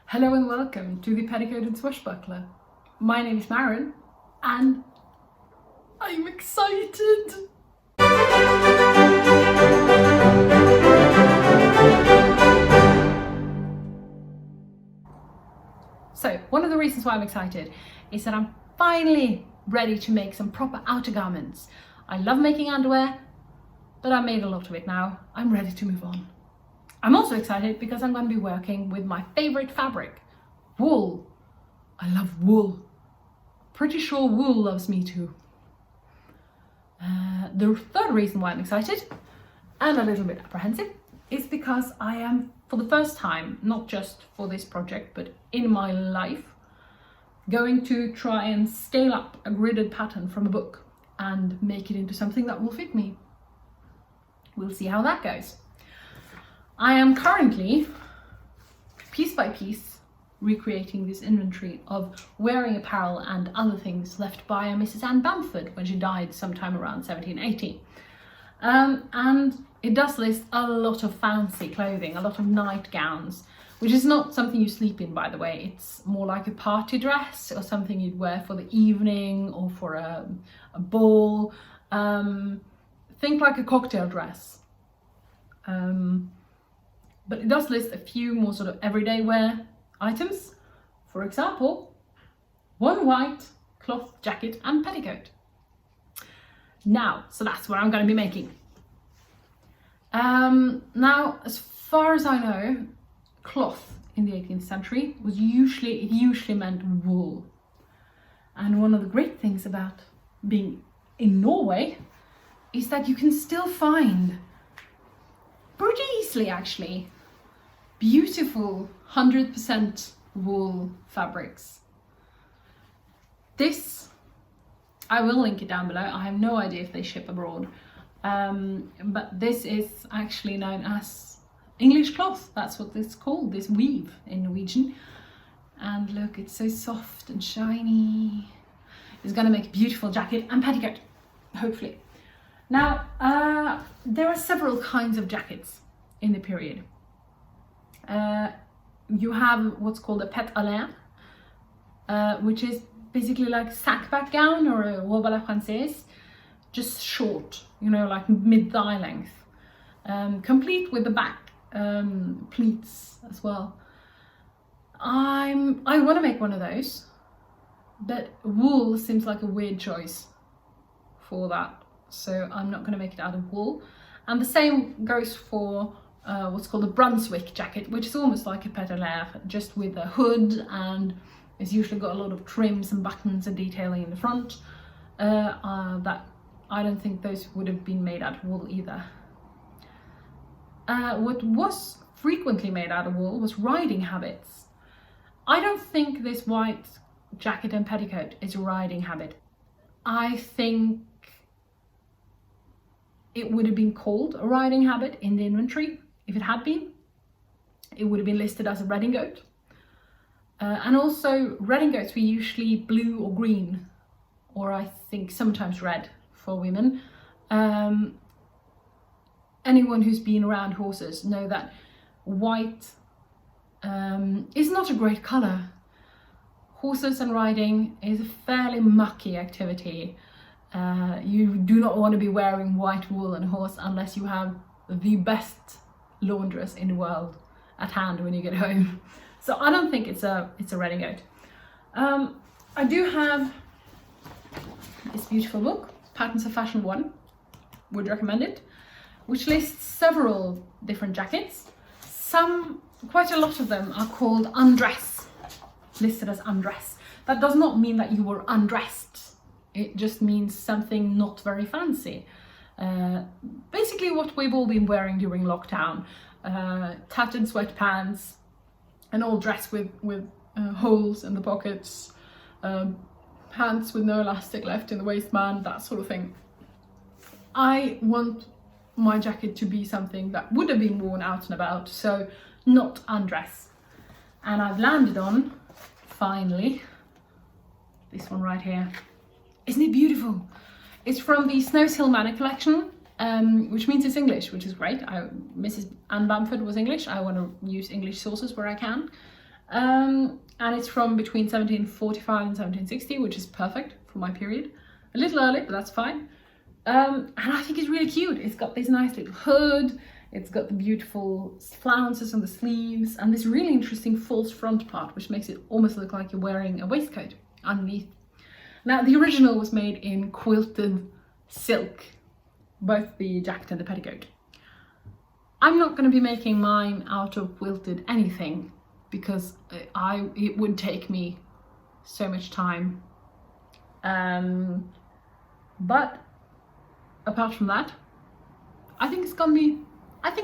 Hello and welcome to the Petticoat and Swashbuckler. My name is Maren and I'm excited! So, one of the reasons why I'm excited is that I'm finally ready to make some proper outer garments. I love making underwear, but I made a lot of it now. I'm ready to move on. I'm also excited because I'm going to be working with my favorite fabric, wool. I love wool. Pretty sure wool loves me too. The third reason why I'm excited and a little bit apprehensive is because I am, for the first time, not just for this project, but in my life, going to try and scale up a gridded pattern from a book and make it into something that will fit me. We'll see how that goes. I am currently, piece by piece, recreating this inventory of wearing apparel and other things left by a Mrs. Bamford when she died sometime around 1780. And it does list a lot of fancy clothing, a lot of nightgowns, which is not something you sleep in, by the way. It's more like a party dress or something you'd wear for the evening or for a ball. Think like a cocktail dress. But it does list a few more sort of everyday wear items. For example, one white cloth jacket and petticoat. Now, so that's what I'm going to be making. Now, as far as I know, cloth in the 18th century was usually meant wool. And one of the great things about being in Norway is that you can still find, pretty easily actually, beautiful 100% wool fabrics. This, I will link it down below. I have no idea if they ship abroad, but this is actually known as English cloth. That's what it's called, this weave in Norwegian. And look, it's so soft and shiny. It's gonna make a beautiful jacket and petticoat, hopefully. Now, there are several kinds of jackets in the period. You have what's called a pet à laine, which is basically like sackback gown or a robe à la française, just short, you know, like mid-thigh length, complete with the back pleats as well. I want to make one of those, but wool seems like a weird choice for that, so I'm not going to make it out of wool. And the same goes for what's called a Brunswick jacket, which is almost like a pet à laine, just with a hood, and it's usually got a lot of trims and buttons and detailing in the front. That I don't think those would have been made out of wool either. What was frequently made out of wool was riding habits. I don't think this white jacket and petticoat is a riding habit. I think it would have been called a riding habit in the inventory. If it had been, it would have been listed as a redingote. And also redingotes were usually blue or green, or I think sometimes red for women. Anyone who's been around horses know that white is not a great colour. Horses and riding is a fairly mucky activity. You do not want to be wearing white wool on a horse unless you have the best laundress in the world at hand when you get home. So I don't think it's a redingote. I do have this beautiful book, Patterns of Fashion 1, would recommend it, which lists several different jackets. Quite a lot of them are called undress, listed as undress. That does not mean that you were undressed. It just means something not very fancy. Basically what we've all been wearing during lockdown, tattered sweatpants, an old dress with holes in the pockets, pants with no elastic left in the waistband, that sort of thing. I want my jacket to be something that would have been worn out and about, so not undress. And I've landed on, finally, this one right here. Isn't it beautiful? It's from the Snowshill Manor collection, which means it's English, which is great. Mrs. Bamford was English. I want to use English sources where I can. And it's from between 1745 and 1760, which is perfect for my period. A little early, but that's fine. And I think it's really cute. It's got this nice little hood, it's got the beautiful flounces on the sleeves, and this really interesting false front part, which makes it almost look like you're wearing a waistcoat underneath. Now, the original was made in quilted silk, both the jacket and the petticoat. I'm not going to be making mine out of quilted anything, because it would take me so much time. But apart from that, I think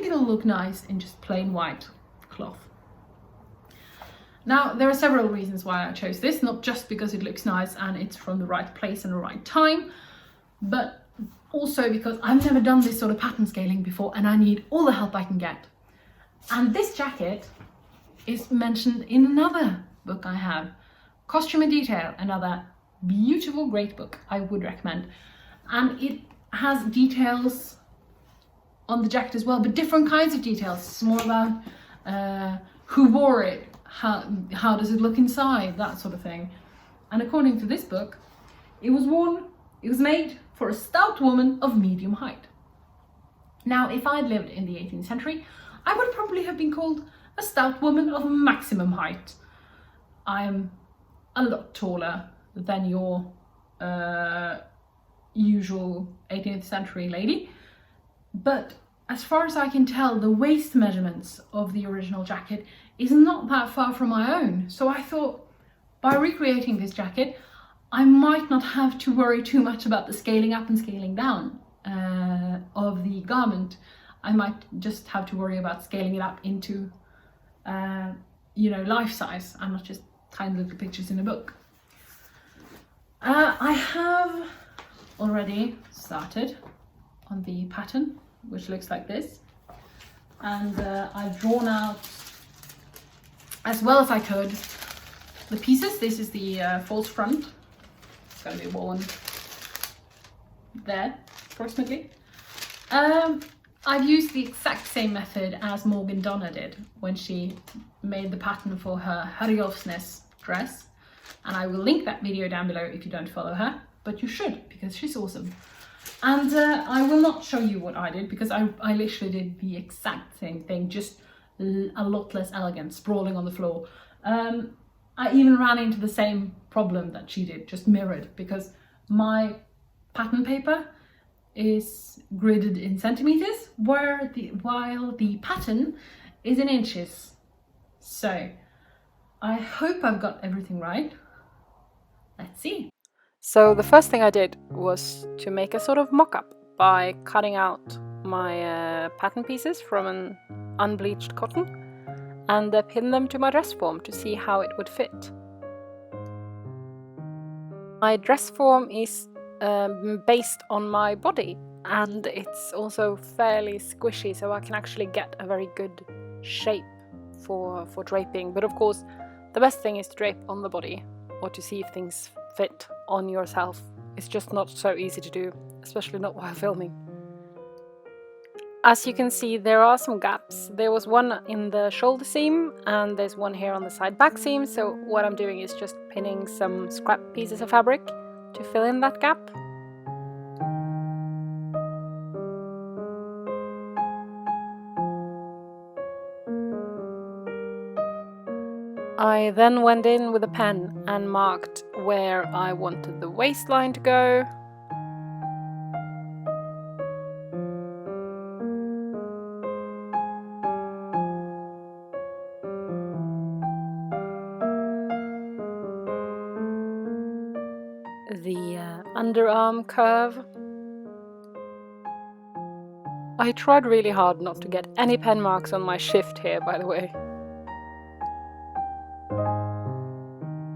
it'll look nice in just plain white cloth. Now, there are several reasons why I chose this, not just because it looks nice and it's from the right place and the right time, but also because I've never done this sort of pattern scaling before and I need all the help I can get. And this jacket is mentioned in another book I have, Costume in Detail, another beautiful, great book I would recommend. And it has details on the jacket as well, but different kinds of details. It's more about who wore it, how does it look inside, that sort of thing. And according to this book, it was made for a stout woman of medium height. Now, if I'd lived in the 18th century, I would probably have been called a stout woman of maximum height. I am a lot taller than your usual 18th century lady, but as far as I can tell, the waist measurements of the original jacket is not that far from my own. So I thought, by recreating this jacket, I might not have to worry too much about the scaling up and scaling down of the garment. I might just have to worry about scaling it up into, life size, and not just tiny little pictures in a book. I have already started on the pattern, which looks like this, and I've drawn out as well as I could the pieces. This is the false front. It's going to be worn there approximately. I've used the exact same method as Morgan Donna did when she made the pattern for her Herjolfsnes dress, and I will link that video down below if you don't follow her, but you should, because she's awesome. And I will not show you what I did, because I literally did the exact same thing, just a lot less elegant, sprawling on the floor. I even ran into the same problem that she did, just mirrored, because my pattern paper is gridded in centimeters, while the pattern is in inches. So I hope I've got everything right. Let's see. So the first thing I did was to make a sort of mock-up by cutting out my pattern pieces from an unbleached cotton and pin them to my dress form to see how it would fit. My dress form is based on my body, and it's also fairly squishy, so I can actually get a very good shape for draping. But of course, the best thing is to drape on the body, or to see if things fit on yourself. It's just not so easy to do, especially not while filming. As you can see, there are some gaps. There was one in the shoulder seam, and there's one here on the side back seam, so what I'm doing is just pinning some scrap pieces of fabric to fill in that gap. I then went in with a pen and marked where I wanted the waistline to go. The underarm curve. I tried really hard not to get any pen marks on my shift here, by the way.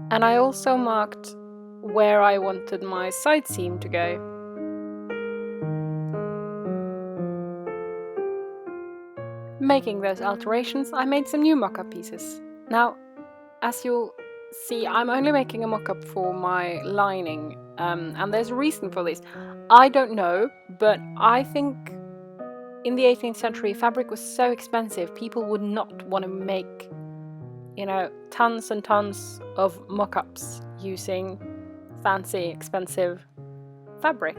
And I also marked where I wanted my side seam to go. Making those alterations, I made some new mock-up pieces. Now, as you'll see, I'm only making a mock-up for my lining, and there's a reason for this. I don't know, but I think in the 18th century fabric was so expensive, people would not want to make you know, tons and tons of mock-ups using fancy, expensive fabric.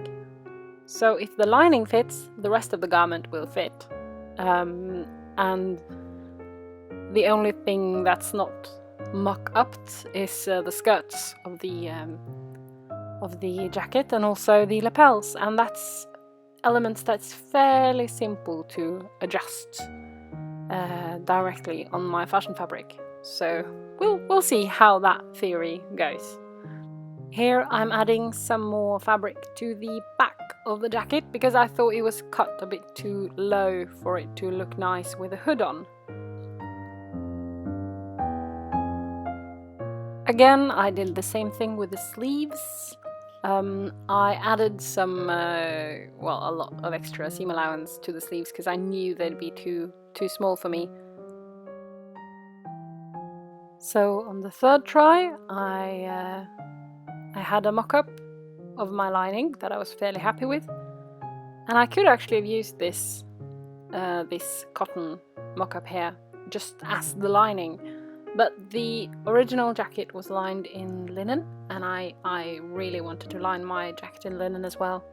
So if the lining fits, the rest of the garment will fit. And the only thing that's not mock-upped is the skirts of the jacket, and also the lapels, and that's elements that's fairly simple to adjust directly on my fashion fabric. So we'll see how that theory goes. Here I'm adding some more fabric to the back of the jacket because I thought it was cut a bit too low for it to look nice with a hood on. Again, I did the same thing with the sleeves. I added some, a lot of extra seam allowance to the sleeves because I knew they'd be too small for me. So on the third try, I had a mock-up of my lining that I was fairly happy with, and I could actually have used this cotton mock-up here just as the lining, but the original jacket was lined in linen, and I really wanted to line my jacket in linen as well.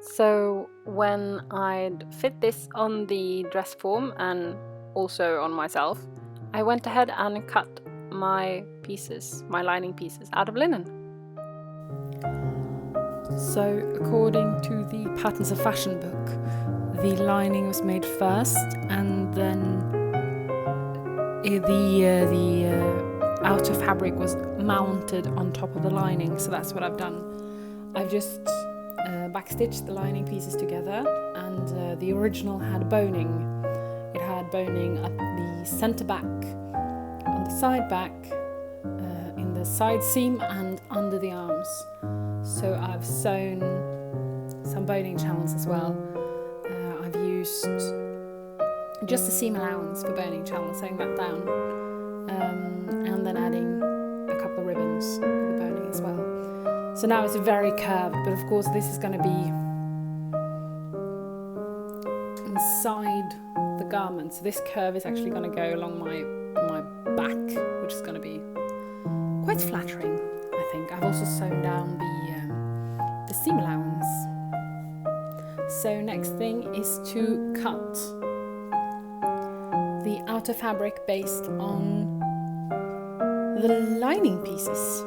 So when I'd fit this on the dress form and also on myself, I went ahead and cut my pieces, my lining pieces, out of linen. So according to the Patterns of Fashion book, the lining was made first, and then the outer fabric was mounted on top of the lining. So that's what I've done. I've just backstitched the lining pieces together, and the original had boning. It had boning at the centre back, on the side back, in the side seam and under the arms. So I've sewn some boning channels as well. I've used just the seam allowance for boning channels, sewing that down, and then adding a couple of ribbons for the boning as well. So now it's very curved, but of course this is going to be inside the garment. So this curve is actually going to go along my back, which is going to be quite flattering, I think. I've also sewn down the seam allowance. So next thing is to cut the outer fabric based on the lining pieces.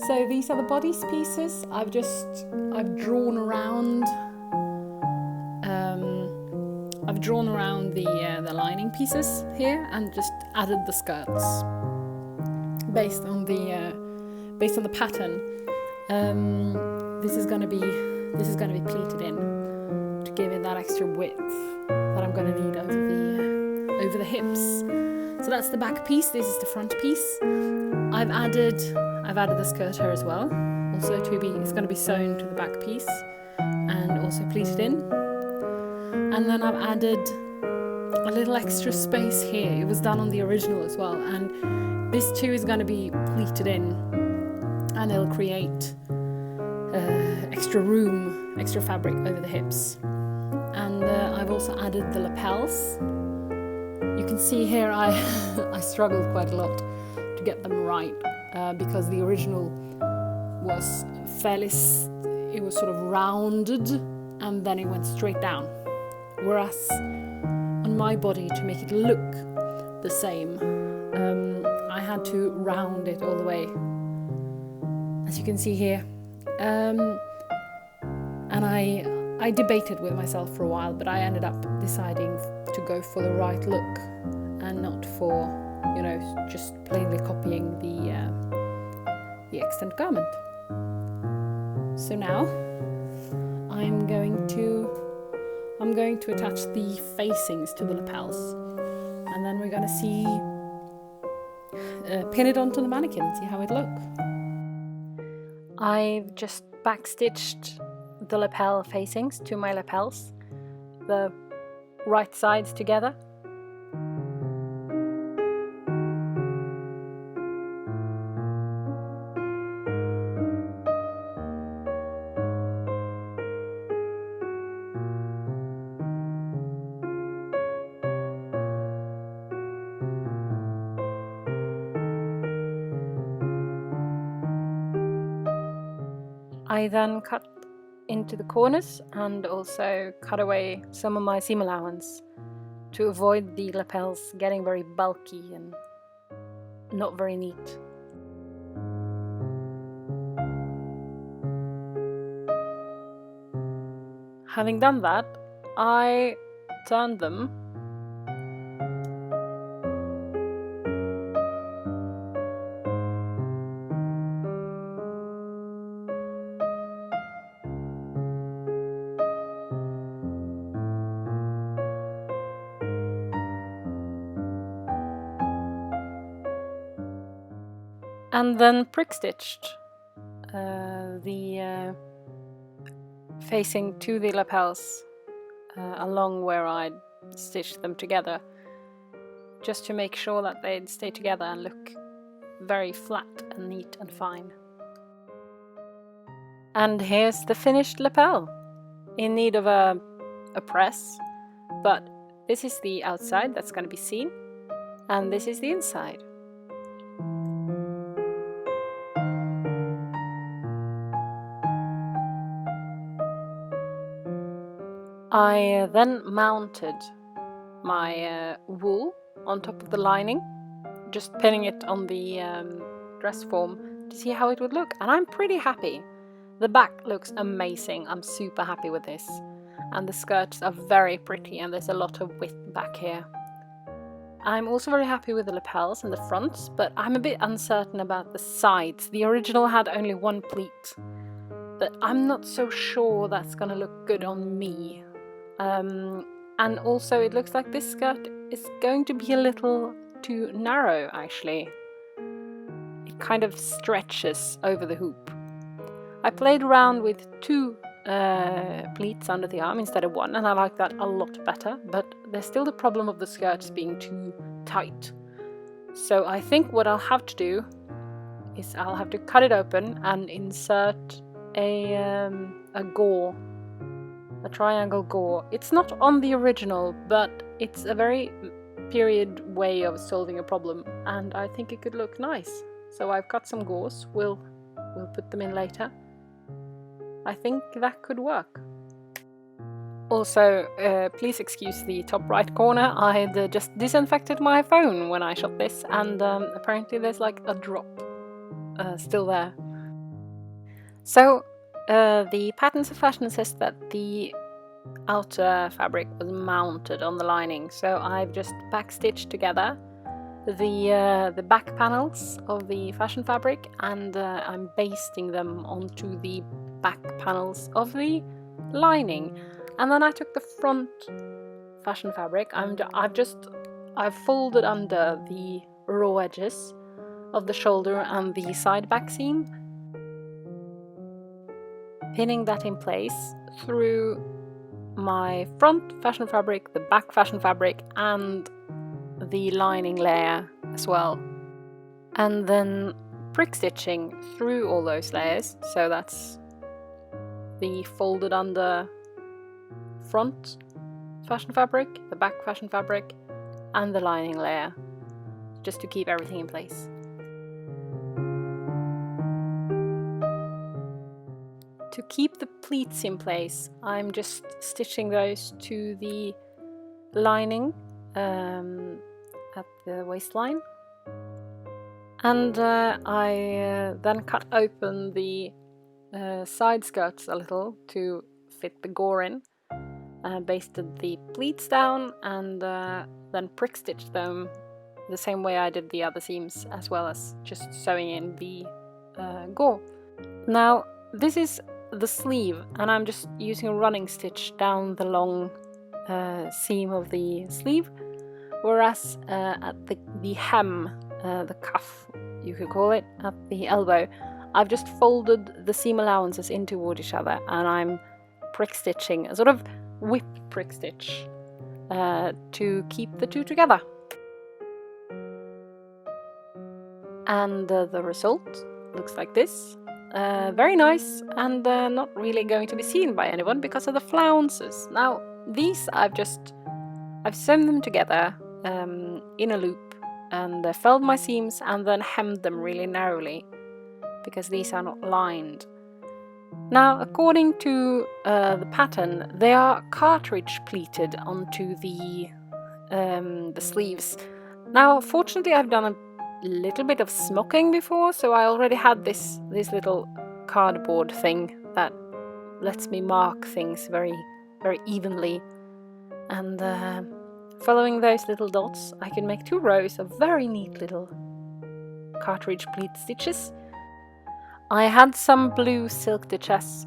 So these are the bodice pieces. I've drawn around the lining pieces here and just added the skirts based on the pattern. This is going to be pleated in to give it that extra width that I'm going to need over the hips. So that's the back piece. This is the front piece. I've added the skirt here as well. Also it's going to be sewn to the back piece and also pleated in. And then I've added a little extra space here. It was done on the original as well, and this too is going to be pleated in, and it'll create extra room, extra fabric over the hips. And I've also added the lapels. You can see here I struggled quite a lot to get them right because the original was it was sort of rounded and then it went straight down. Whereas on my body, to make it look the same, I had to round it all the way, as you can see here. And I debated with myself for a while, but I ended up deciding to go for the right look and not for, just plainly copying the extant garment. So now I'm going to attach the facings to the lapels, and then we're going to pin it onto the mannequin and see how it looks. I've just backstitched the lapel facings to my lapels, the right sides together. I then cut into the corners and also cut away some of my seam allowance to avoid the lapels getting very bulky and not very neat. Having done that, I turned them and then prick stitched the facing to the lapels along where I'd stitched them together, just to make sure that they'd stay together and look very flat and neat and fine. And here's the finished lapel, in need of a press, but this is the outside that's going to be seen, and this is the inside. I then mounted my wool on top of the lining, just pinning it on the dress form to see how it would look, and I'm pretty happy. The back looks amazing, I'm super happy with this, and the skirts are very pretty and there's a lot of width back here. I'm also very happy with the lapels and the fronts, but I'm a bit uncertain about the sides. The original had only one pleat, but I'm not so sure that's gonna look good on me. And also it looks like this skirt is going to be a little too narrow, actually. It kind of stretches over the hoop. I played around with 2 pleats under the arm instead of 1, and I like that a lot better, but there's still the problem of the skirts being too tight. So I think what I'll have to do is I'll have to cut it open and insert a gore. A triangle gore. It's not on the original, but it's a very period way of solving a problem, and I think it could look nice. So I've cut some gores. We'll put them in later. I think that could work. Also, please excuse the top right corner. I had just disinfected my phone when I shot this, and apparently there's like a drop still there. So the Patterns of Fashion says that the outer fabric was mounted on the lining, so I've just backstitched together the back panels of the fashion fabric, and I'm basting them onto the back panels of the lining. And then I took the front fashion fabric. I've folded under the raw edges of the shoulder and the side back seam, pinning that in place through my front fashion fabric, the back fashion fabric, and the lining layer as well. And then prick stitching through all those layers, so that's the folded under front fashion fabric, the back fashion fabric, and the lining layer, just to keep everything in place. To keep the pleats in place, I'm just stitching those to the lining at the waistline, and I then cut open the side skirts a little to fit the gore in, basted the pleats down, and then prick stitched them the same way I did the other seams, as well as just sewing in the gore. Now this is the sleeve, and I'm just using a running stitch down the long seam of the sleeve, whereas at the hem, the cuff you could call it, at the elbow, I've just folded the seam allowances in toward each other, and I'm prick stitching, a sort of whip prick stitch, to keep the two together. And the result looks like this. Very nice, and not really going to be seen by anyone because of the flounces. Now these I've sewn them together in a loop, and felled my seams and then hemmed them really narrowly, because these are not lined. Now, according to the pattern, they are cartridge pleated onto the sleeves. Now, fortunately, I've done a little bit of smocking before, so I already had this little cardboard thing that lets me mark things very, very evenly. And following those little dots, I can make 2 rows of very neat little cartridge pleat stitches. I had some blue silk duchess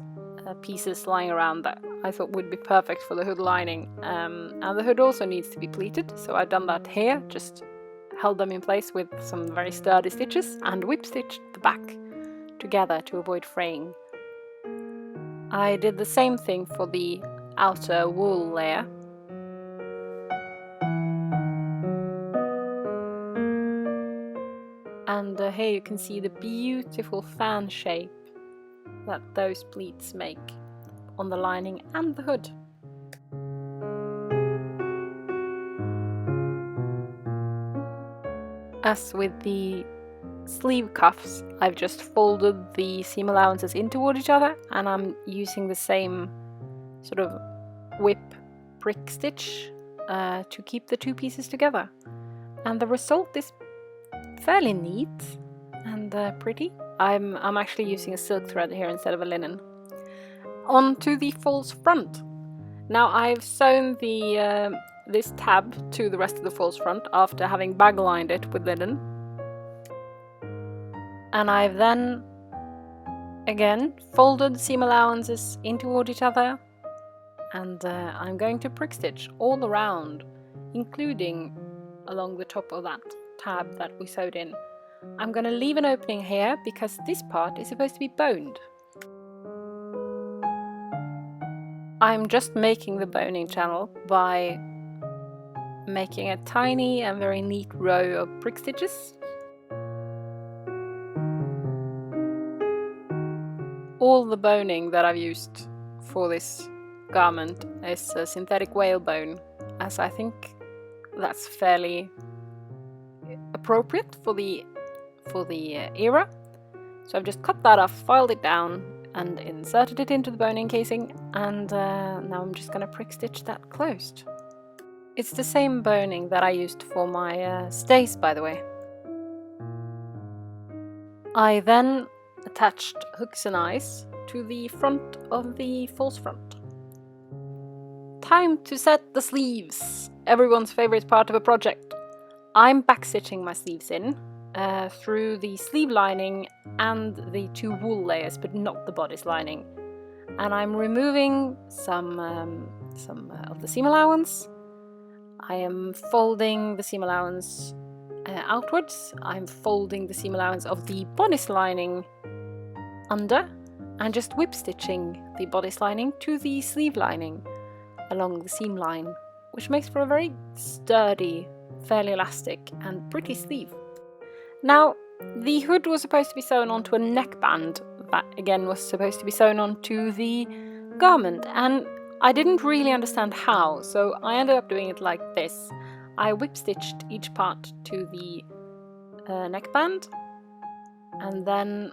pieces lying around that I thought would be perfect for the hood lining, and the hood also needs to be pleated, so I've done that here, just held them in place with some very sturdy stitches and whip stitched the back together to avoid fraying. I did the same thing for the outer wool layer. And here you can see the beautiful fan shape that those pleats make on the lining and the hood. As with the sleeve cuffs, I've just folded the seam allowances in toward each other, and I'm using the same sort of whip prick stitch to keep the 2 pieces together. And the result is fairly neat and pretty. I'm actually using a silk thread here instead of a linen. On to the false front. Now I've sewn the this tab to the rest of the false front after having bag lined it with linen. And I've then again folded seam allowances in toward each other, and I'm going to prick stitch all around, including along the top of that tab that we sewed in. I'm going to leave an opening here because this part is supposed to be boned. I'm just making the boning channel by making a tiny and very neat row of prick stitches. All the boning that I've used for this garment is a synthetic whalebone, as I think that's fairly appropriate for the era. So I've just cut that off, filed it down, and inserted it into the boning casing, and now I'm just going to prick stitch that closed. It's the same boning that I used for my stays, by the way. I then attached hooks and eyes to the front of the false front. Time to set the sleeves, everyone's favorite part of a project. I'm backstitching my sleeves in through the sleeve lining and the 2 wool layers, but not the bodice lining. And I'm removing some of the seam allowance. I am folding the seam allowance outwards. I'm folding the seam allowance of the bodice lining under, and just whip stitching the bodice lining to the sleeve lining along the seam line, which makes for a very sturdy, fairly elastic and pretty sleeve. Now, the hood was supposed to be sewn onto a neckband that again was supposed to be sewn onto the garment, and I didn't really understand how, so I ended up doing it like this. I whip stitched each part to the neckband, and then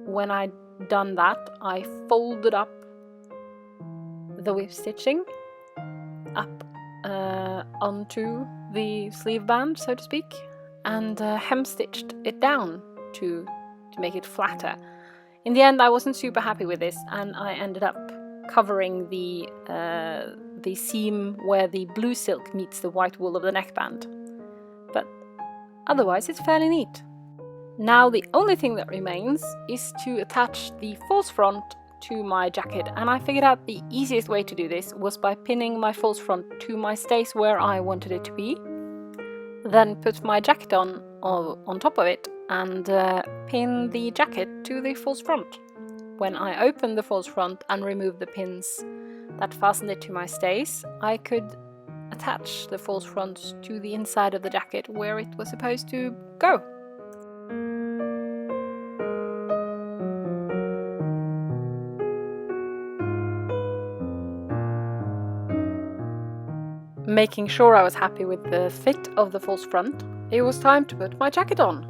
when I'd done that, I folded up the whip stitching up onto the sleeve band, so to speak, and hem stitched it down to make it flatter. In the end, I wasn't super happy with this, and I ended up covering the seam where the blue silk meets the white wool of the neckband. But otherwise, it's fairly neat. Now the only thing that remains is to attach the false front to my jacket, and I figured out the easiest way to do this was by pinning my false front to my stays where I wanted it to be, then put my jacket on top of it and pin the jacket to the false front. When I opened the false front and removed the pins that fastened it to my stays, I could attach the false front to the inside of the jacket where it was supposed to go. Making sure I was happy with the fit of the false front, it was time to put my jacket on.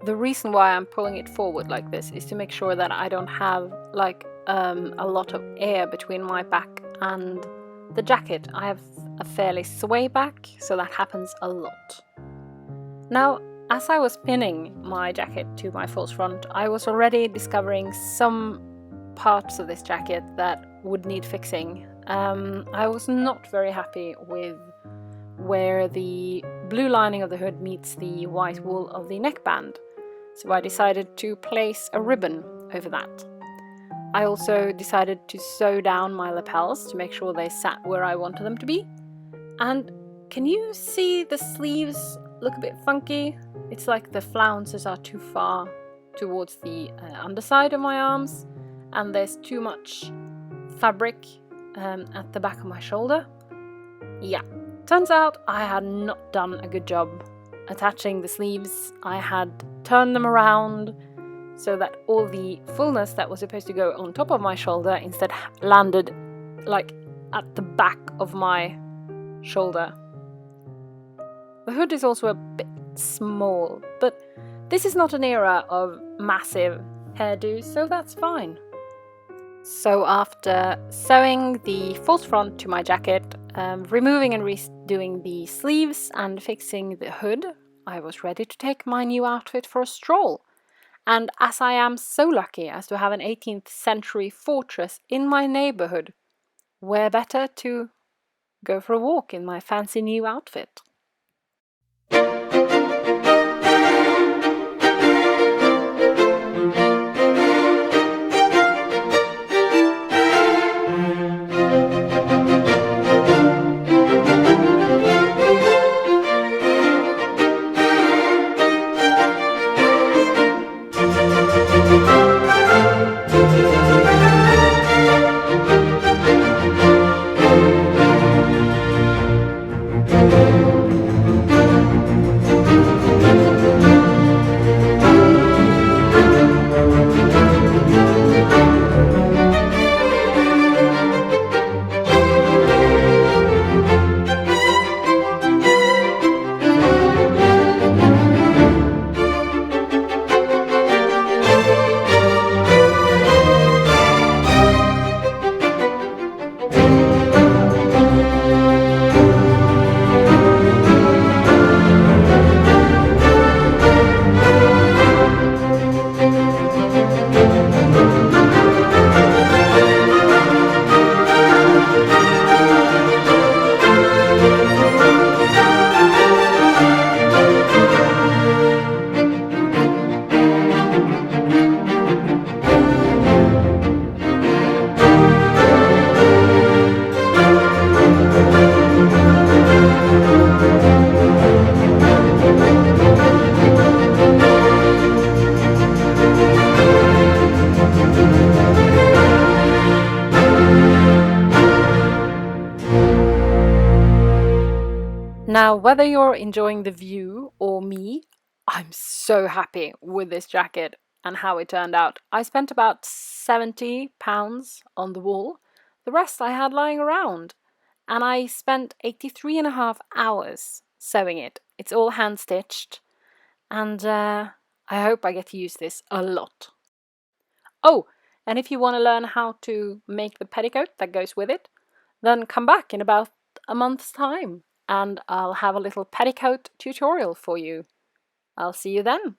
the reason why I'm pulling it forward like this is to make sure that I don't have like a lot of air between my back and the jacket. I have a fairly sway back, so that happens a lot. Now, as I was pinning my jacket to my false front, I was already discovering some parts of this jacket that would need fixing. I was not very happy with where the blue lining of the hood meets the white wool of the neckband, so I decided to place a ribbon over that. I also decided to sew down my lapels to make sure they sat where I wanted them to be. And can you see the sleeves look a bit funky? It's like the flounces are too far towards the underside of my arms, and there's too much fabric at the back of my shoulder. Yeah, turns out I had not done a good job attaching the sleeves. I had turned them around so that all the fullness that was supposed to go on top of my shoulder instead landed like at the back of my shoulder. The hood is also a bit small, but this is not an era of massive hairdos, so that's fine. So after sewing the false front to my jacket, removing and redoing the sleeves and fixing the hood, I was ready to take my new outfit for a stroll. And as I am so lucky as to have an 18th century fortress in my neighborhood, where better to go for a walk in my fancy new outfit. Now, whether you're enjoying the view or me, I'm so happy with this jacket and how it turned out. I spent about £70 on the wool. The rest I had lying around. And I spent 83.5 hours sewing it. It's all hand stitched. And I hope I get to use this a lot. Oh, and if you want to learn how to make the petticoat that goes with it, then come back in about a month's time and I'll have a little petticoat tutorial for you. I'll see you then.